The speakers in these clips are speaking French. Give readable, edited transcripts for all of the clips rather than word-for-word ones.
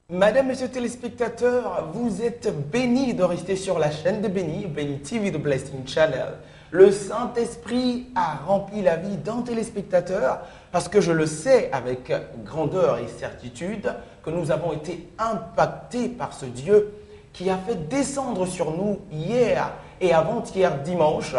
Madame, Monsieur téléspectateurs, vous êtes bénis de rester sur la chaîne de Béni, Béni TV de Blessing Channel. Le Saint-Esprit a rempli la vie d'un téléspectateur parce que je le sais avec grandeur et certitude que nous avons été impactés par ce Dieu qui a fait descendre sur nous hier et avant-hier dimanche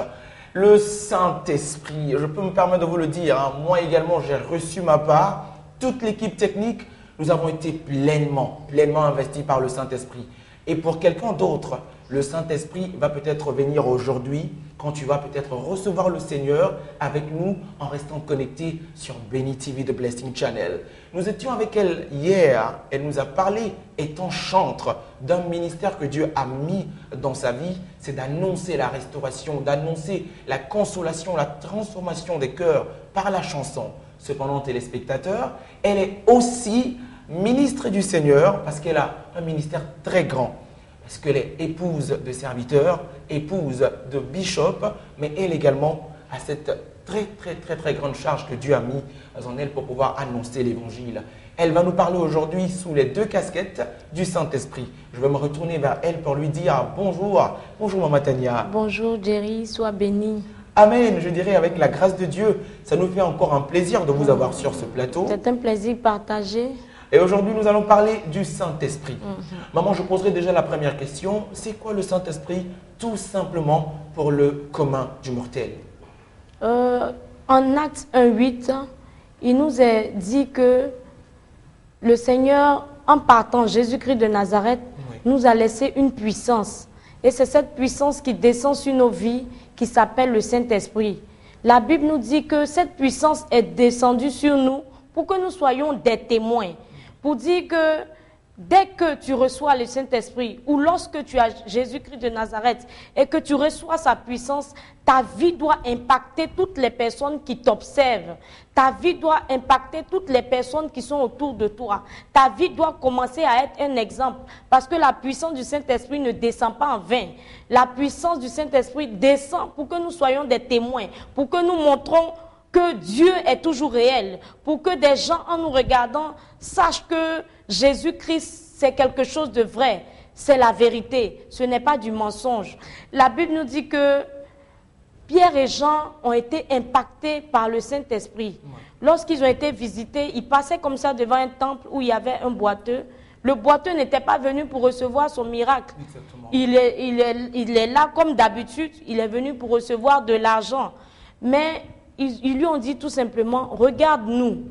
le Saint-Esprit. Je peux me permettre de vous le dire, hein, moi également j'ai reçu ma part, toute l'équipe technique. Nous avons été pleinement investis par le Saint-Esprit. Et pour quelqu'un d'autre, le Saint-Esprit va peut-être venir aujourd'hui quand tu vas peut-être recevoir le Seigneur avec nous en restant connecté sur Béni TV de Blessing Channel. Nous étions avec elle hier. Elle nous a parlé, étant chantre, d'un ministère que Dieu a mis dans sa vie. C'est d'annoncer la restauration, d'annoncer la consolation, la transformation des cœurs par la chanson. Cependant, téléspectateurs, elle est aussi ministre du Seigneur parce qu'elle a un ministère très grand. Parce qu'elle est épouse de serviteurs, épouse de bishop, mais elle également a cette très grande charge que Dieu a mis en elle pour pouvoir annoncer l'évangile. Elle va nous parler aujourd'hui sous les deux casquettes du Saint-Esprit. Je vais me retourner vers elle pour lui dire bonjour. Bonjour Maman Tania. Bonjour Jerry, sois béni. Amen, je dirais avec la grâce de Dieu. Ça nous fait encore un plaisir de vous avoir sur ce plateau. C'est un plaisir partagé. Et aujourd'hui, nous allons parler du Saint-Esprit. Maman, je poserai déjà la première question. C'est quoi le Saint-Esprit, tout simplement pour le commun du mortel? En Actes 1:8, il nous est dit que le Seigneur, en partant, Jésus-Christ de Nazareth, nous a laissé une puissance. Et c'est cette puissance qui descend sur nos vies, qui s'appelle le Saint-Esprit. La Bible nous dit que cette puissance est descendue sur nous pour que nous soyons des témoins. Pour dire que dès que tu reçois le Saint-Esprit ou lorsque tu as Jésus-Christ de Nazareth et que tu reçois sa puissance, ta vie doit impacter toutes les personnes qui t'observent. Ta vie doit impacter toutes les personnes qui sont autour de toi. Ta vie doit commencer à être un exemple parce que la puissance du Saint-Esprit ne descend pas en vain. La puissance du Saint-Esprit descend pour que nous soyons des témoins, pour que nous montrons que Dieu est toujours réel, pour que des gens en nous regardant sachent que Jésus-Christ c'est quelque chose de vrai, c'est la vérité, ce n'est pas du mensonge. La Bible nous dit que Pierre et Jean ont été impactés par le Saint-Esprit. Lorsqu'ils ont été visités, ils passaient comme ça devant un temple où il y avait un boiteux. Le boiteux n'était pas venu pour recevoir son miracle. Il est là comme d'habitude, il est venu pour recevoir de l'argent. Mais ils lui ont dit tout simplement, regarde-nous.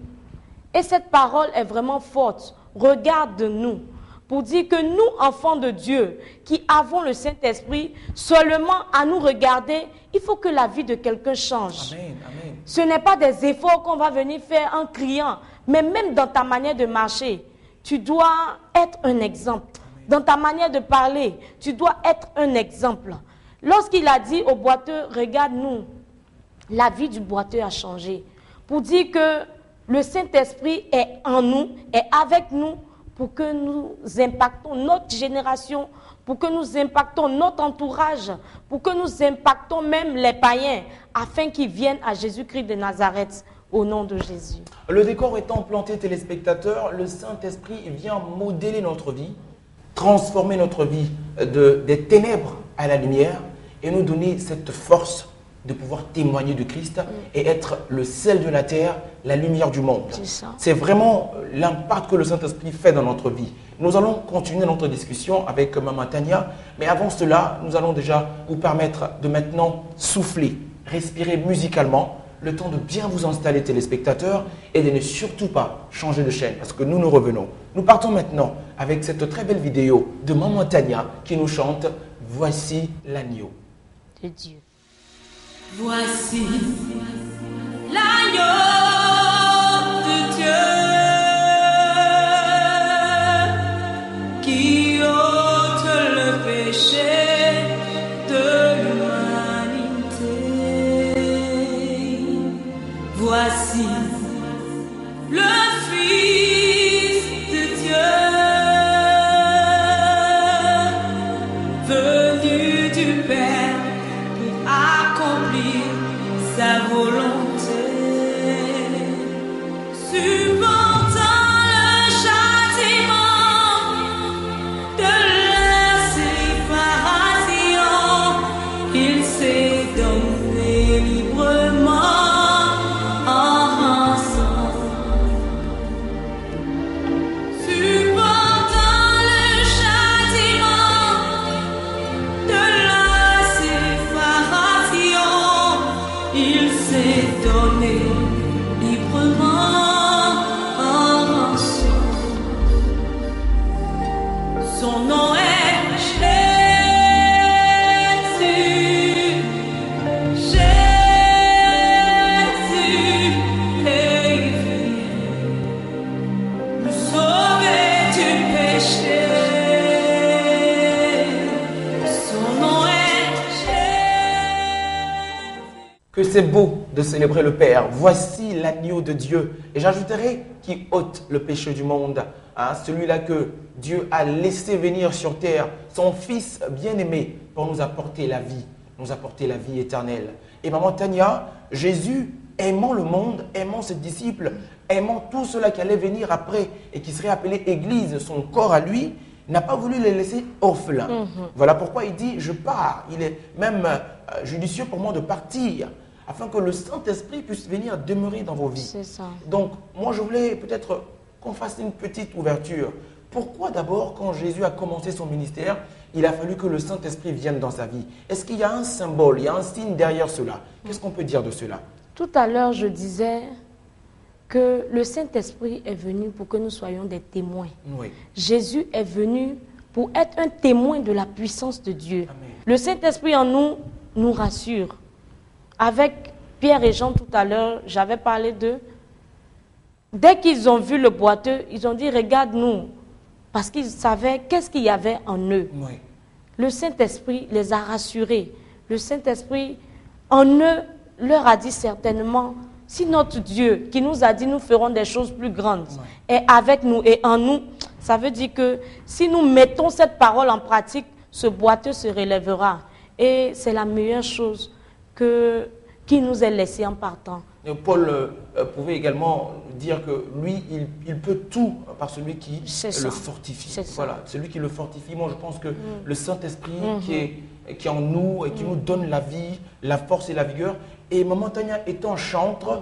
Et cette parole est vraiment forte. Regarde-nous. Pour dire que nous, enfants de Dieu, qui avons le Saint-Esprit, seulement à nous regarder, il faut que la vie de quelqu'un change. Amen, amen. Ce n'est pas des efforts qu'on va venir faire en criant, mais même dans ta manière de marcher, tu dois être un exemple. Dans ta manière de parler, tu dois être un exemple. Lorsqu'il a dit au boiteux, regarde-nous, la vie du boiteux a changé. Pour dire que le Saint-Esprit est en nous, est avec nous, pour que nous impactons notre génération, pour que nous impactons notre entourage, pour que nous impactons même les païens, afin qu'ils viennent à Jésus-Christ de Nazareth, au nom de Jésus. Le décor étant planté, téléspectateurs, le Saint-Esprit vient modeler notre vie, transformer notre vie des ténèbres à la lumière et nous donner cette force de pouvoir témoigner de Christ et être le sel de la terre, la lumière du monde. C'est vraiment l'impact que le Saint-Esprit fait dans notre vie. Nous allons continuer notre discussion avec Maman Tania, mais avant cela, nous allons déjà vous permettre de maintenant souffler, respirer musicalement, le temps de bien vous installer téléspectateurs et de ne surtout pas changer de chaîne parce que nous revenons. Nous partons maintenant avec cette très belle vidéo de Maman Tania qui nous chante « Voici l'agneau ». De Dieu. Voici l'agneau de Dieu qui ôte le péché de l'humanité. Voici le Fils de Dieu venu du Père accomplir sa volonté. supportant le châtiment de la séparation, il s'est donné librement en rançon. Supportant le châtiment de la séparation, il s'est donné librement en rançon. Son nom est Jésus. Jésus est venu nous sauver du péché. Son nom est Jésus. Que c'est beau de célébrer le Père. Voici l'agneau de Dieu. Et j'ajouterai qui ôte le péché du monde. Hein, celui-là que Dieu a laissé venir sur terre, son Fils bien-aimé, pour nous apporter la vie éternelle. Et maman Tania, Jésus, aimant le monde, aimant ses disciples, aimant tout cela qui allait venir après et qui serait appelé Église, son corps à lui, n'a pas voulu les laisser orphelins. Voilà pourquoi il dit, je pars. Il est même judicieux pour moi de partir, afin que le Saint-Esprit puisse venir demeurer dans vos vies. C'est ça. Donc, moi, je voulais peut-être qu'on fasse une petite ouverture. Pourquoi d'abord, quand Jésus a commencé son ministère, il a fallu que le Saint-Esprit vienne dans sa vie? Est-ce qu'il y a un symbole, il y a un signe derrière cela? Qu'est-ce qu'on peut dire de cela? Tout à l'heure, je disais que le Saint-Esprit est venu pour que nous soyons des témoins. Oui. Jésus est venu pour être un témoin de la puissance de Dieu. Amen. Le Saint-Esprit en nous nous rassure. Avec Pierre et Jean tout à l'heure, j'avais parlé d'eux. Dès qu'ils ont vu le boiteux, ils ont dit, regarde-nous, parce qu'ils savaient qu'est-ce qu'il y avait en eux. Oui. Le Saint-Esprit les a rassurés. Le Saint-Esprit en eux leur a dit certainement, si notre Dieu qui nous a dit nous ferons des choses plus grandes est avec nous et en nous, ça veut dire que si nous mettons cette parole en pratique, ce boiteux se relèvera. Et c'est la meilleure chose qui nous est laissée en partant. Et Paul pouvait également dire que lui, il peut tout par celui qui le fortifie. Voilà, celui qui le fortifie. Moi, je pense que le Saint-Esprit qui est en nous et qui nous donne la vie, la force et la vigueur. Et maman Tania étant chantre,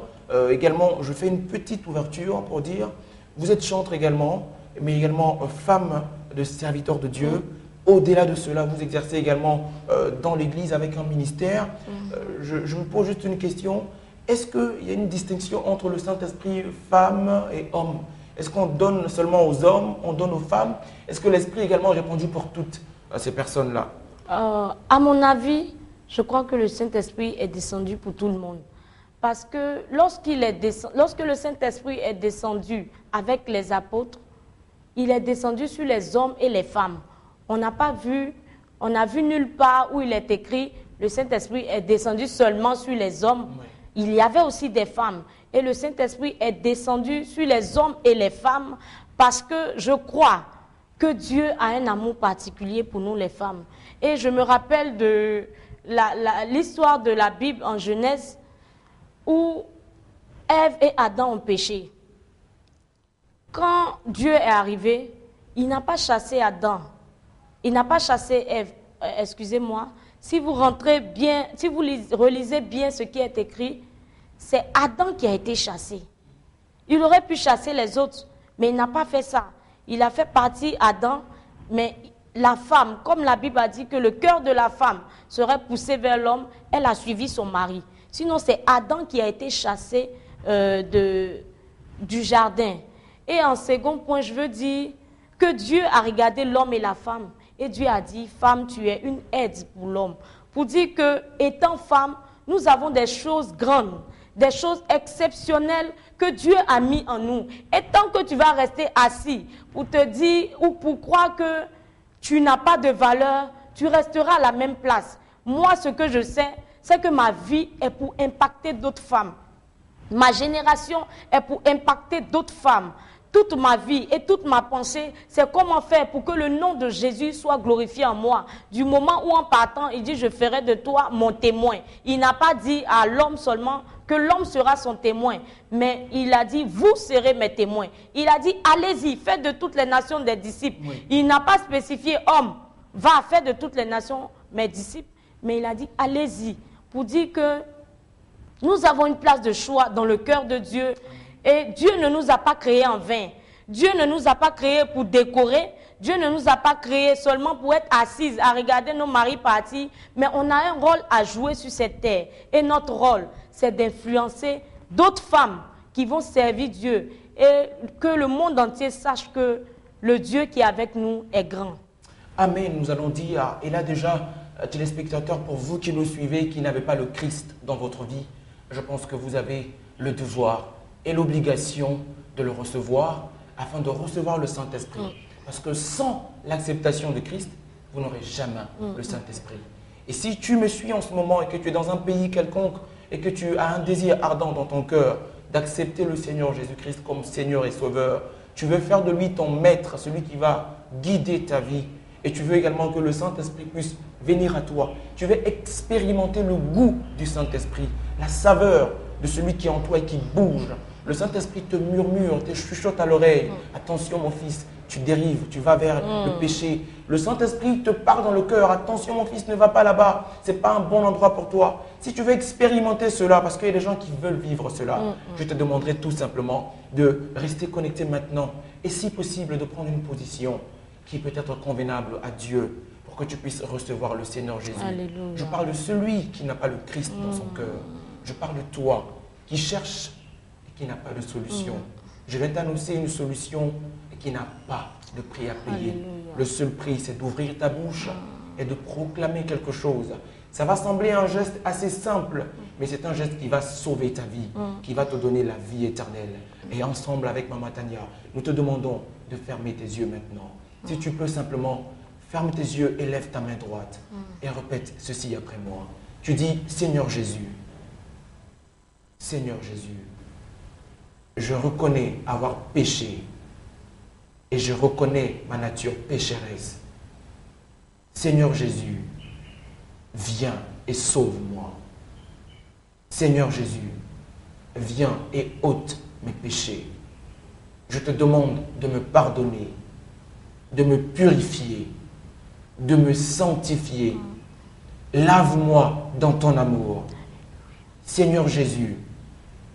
également, je fais une petite ouverture pour dire, vous êtes chantre également, mais également femme de serviteur de Dieu. Au-delà de cela, vous exercez également dans l'Église avec un ministère. Je me pose juste une question. Est-ce qu'il y a une distinction entre le Saint-Esprit femme et homme? Est-ce qu'on donne seulement aux hommes, on donne aux femmes? Est-ce que l'Esprit également est répandu pour toutes ces personnes-là? À mon avis, je crois que le Saint-Esprit est descendu pour tout le monde. Parce que lorsque le Saint-Esprit est descendu avec les apôtres, il est descendu sur les hommes et les femmes. On n'a vu nulle part où il est écrit, le Saint-Esprit est descendu seulement sur les hommes. Oui. Il y avait aussi des femmes. Et le Saint-Esprit est descendu sur les hommes et les femmes parce que je crois que Dieu a un amour particulier pour nous les femmes. Et je me rappelle de l'histoire de la Bible en Genèse où Ève et Adam ont péché. Quand Dieu est arrivé, il n'a pas chassé Adam. Il n'a pas chassé Ève. Excusez-moi. Si vous rentrez bien, si vous relisez bien ce qui est écrit, c'est Adam qui a été chassé. Il aurait pu chasser les autres, mais il n'a pas fait ça. Il a fait partie Adam, mais la femme, comme la Bible a dit que le cœur de la femme serait poussé vers l'homme, elle a suivi son mari. Sinon, c'est Adam qui a été chassé du jardin. Et en second point, je veux dire que Dieu a regardé l'homme et la femme. Et Dieu a dit, femme, tu es une aide pour l'homme. Pour dire que, étant femme, nous avons des choses grandes, des choses exceptionnelles que Dieu a mis en nous. Et tant que tu vas rester assis pour te dire ou pour croire que tu n'as pas de valeur, tu resteras à la même place. Moi, ce que je sais, c'est que ma vie est pour impacter d'autres femmes. Ma génération est pour impacter d'autres femmes. toute ma vie et toute ma pensée, c'est comment faire pour que le nom de Jésus soit glorifié en moi. Du moment où en partant, il dit, je ferai de toi mon témoin. Il n'a pas dit à l'homme seulement que l'homme sera son témoin, mais il a dit, vous serez mes témoins. Il a dit, allez-y, faites de toutes les nations des disciples. Oui. Il n'a pas spécifié, homme, va faire de toutes les nations mes disciples, mais il a dit, allez-y, pour dire que nous avons une place de choix dans le cœur de Dieu. Et Dieu ne nous a pas créés en vain. Dieu ne nous a pas créés pour décorer. Dieu ne nous a pas créés seulement pour être assises à regarder nos maris partir. Mais on a un rôle à jouer sur cette terre. Et notre rôle, c'est d'influencer d'autres femmes qui vont servir Dieu. Et que le monde entier sache que le Dieu qui est avec nous est grand. Amen, nous allons dire, et là déjà, téléspectateurs, pour vous qui nous suivez, qui n'avez pas le Christ dans votre vie, je pense que vous avez le devoir et l'obligation de le recevoir afin de recevoir le Saint-Esprit. Parce que sans l'acceptation de Christ, vous n'aurez jamais le Saint-Esprit. Et si tu me suis en ce moment et que tu es dans un pays quelconque et que tu as un désir ardent dans ton cœur d'accepter le Seigneur Jésus-Christ comme Seigneur et Sauveur, tu veux faire de lui ton maître, celui qui va guider ta vie, et tu veux également que le Saint-Esprit puisse venir à toi. Tu veux expérimenter le goût du Saint-Esprit, la saveur de celui qui est en toi et qui bouge. Le Saint-Esprit te murmure, te chuchote à l'oreille. Attention mon fils, tu dérives, tu vas vers le péché. Le Saint-Esprit te parle dans le cœur. Attention mon fils, ne va pas là-bas. Ce n'est pas un bon endroit pour toi. Si tu veux expérimenter cela, parce qu'il y a des gens qui veulent vivre cela, je te demanderai tout simplement de rester connecté maintenant. Et si possible, de prendre une position qui peut être convenable à Dieu pour que tu puisses recevoir le Seigneur Jésus. Alléluia. Je parle de celui qui n'a pas le Christ dans son cœur. Je parle de toi qui cherche et qui n'a pas de solution. Je vais t'annoncer une solution et qui n'a pas de prix à payer. Alléluia. Le seul prix, c'est d'ouvrir ta bouche et de proclamer quelque chose. Ça va sembler un geste assez simple, mais c'est un geste qui va sauver ta vie, qui va te donner la vie éternelle. Et ensemble avec Maman Tania, nous te demandons de fermer tes yeux maintenant. Si tu peux simplement, ferme tes yeux et lève ta main droite et répète ceci après moi. Tu dis, Seigneur Jésus, Seigneur Jésus, je reconnais avoir péché et je reconnais ma nature pécheresse. Seigneur Jésus, viens et sauve-moi. Seigneur Jésus, viens et ôte mes péchés. Je te demande de me pardonner, de me purifier, de me sanctifier. Lave-moi dans ton amour. Seigneur Jésus,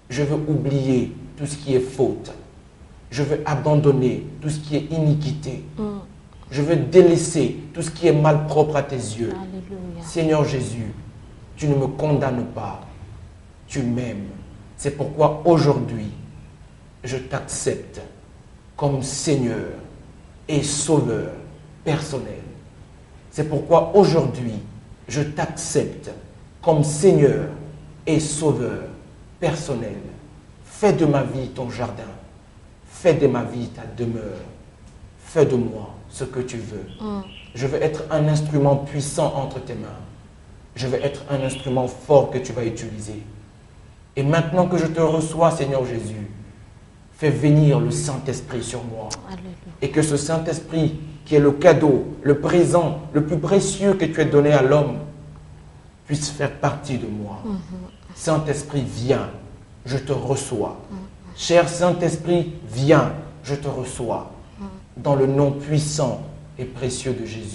je veux oublier tout ce qui est faute. Je veux abandonner tout ce qui est iniquité. Je veux délaisser tout ce qui est malpropre à tes yeux. Alléluia. Seigneur Jésus, tu ne me condamnes pas. Tu m'aimes. C'est pourquoi aujourd'hui, je t'accepte comme Seigneur et Sauveur personnel. C'est pourquoi aujourd'hui, je t'accepte comme Seigneur et Sauveur personnel. Fais de ma vie ton jardin. Fais de ma vie ta demeure. Fais de moi ce que tu veux. Je veux être un instrument puissant entre tes mains. Je veux être un instrument fort que tu vas utiliser. Et maintenant que je te reçois, Seigneur Jésus, fais venir le Saint-Esprit sur moi. Alléluia. Et que ce Saint-Esprit, qui est le cadeau, le présent, le plus précieux que tu as donné à l'homme, puisse faire partie de moi. Saint-Esprit, viens, je te reçois. Cher Saint-Esprit, viens, je te reçois. Dans le nom puissant et précieux de Jésus.